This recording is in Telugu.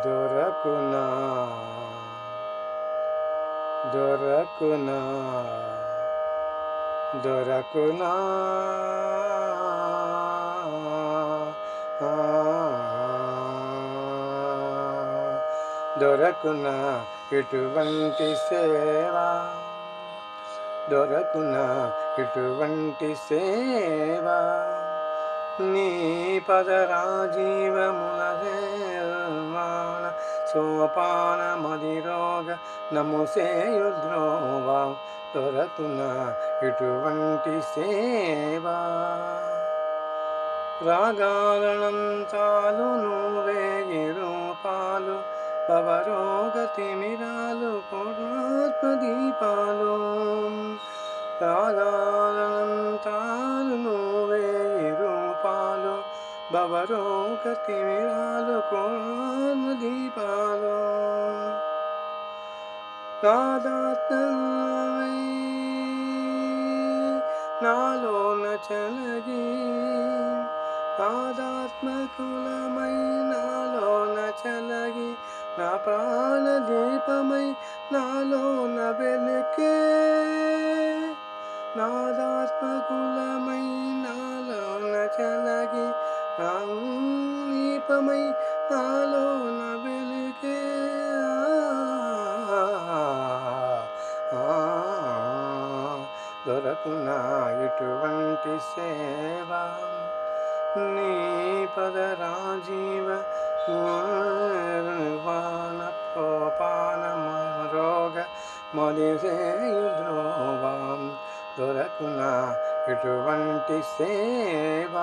దొరకునా దొరకునా దొరకునా దొరకునా ఇటువంటి సేవ దొరకునా ఇటువంటి సేవ నీ పదరాజీవములమాన సోపాన మదిరోగ నముసేయుద్రోవ దొరకునా ఇటువంటి సేవ రాగాలనంతాలు నువ్వేయి రూపాలు భవరోగ తిమిరాలు పూర్ణాత్మదీపాలు రాగాలనంతాలు నువ్వేయి రూపాలు భవరోగ తిమిరాలు పూర్ణాత్మదీపాలు నాదాత్మై నాలోన చలగి నాదాత్మకులమై నాలోన చలగి నా ప్రాణదీపమై నాలోన వెలుకే నాదాత్మకులమై నాలోన చలగి నా దీపమై నాలోన వెలుకే దొరకునా ఇటువంటి సేవ నీ పదరాజీవ నిర్వాణ పోపాన రోగ మదిసేయుద్రోవం దొరకునా ఇటువంటి సేవ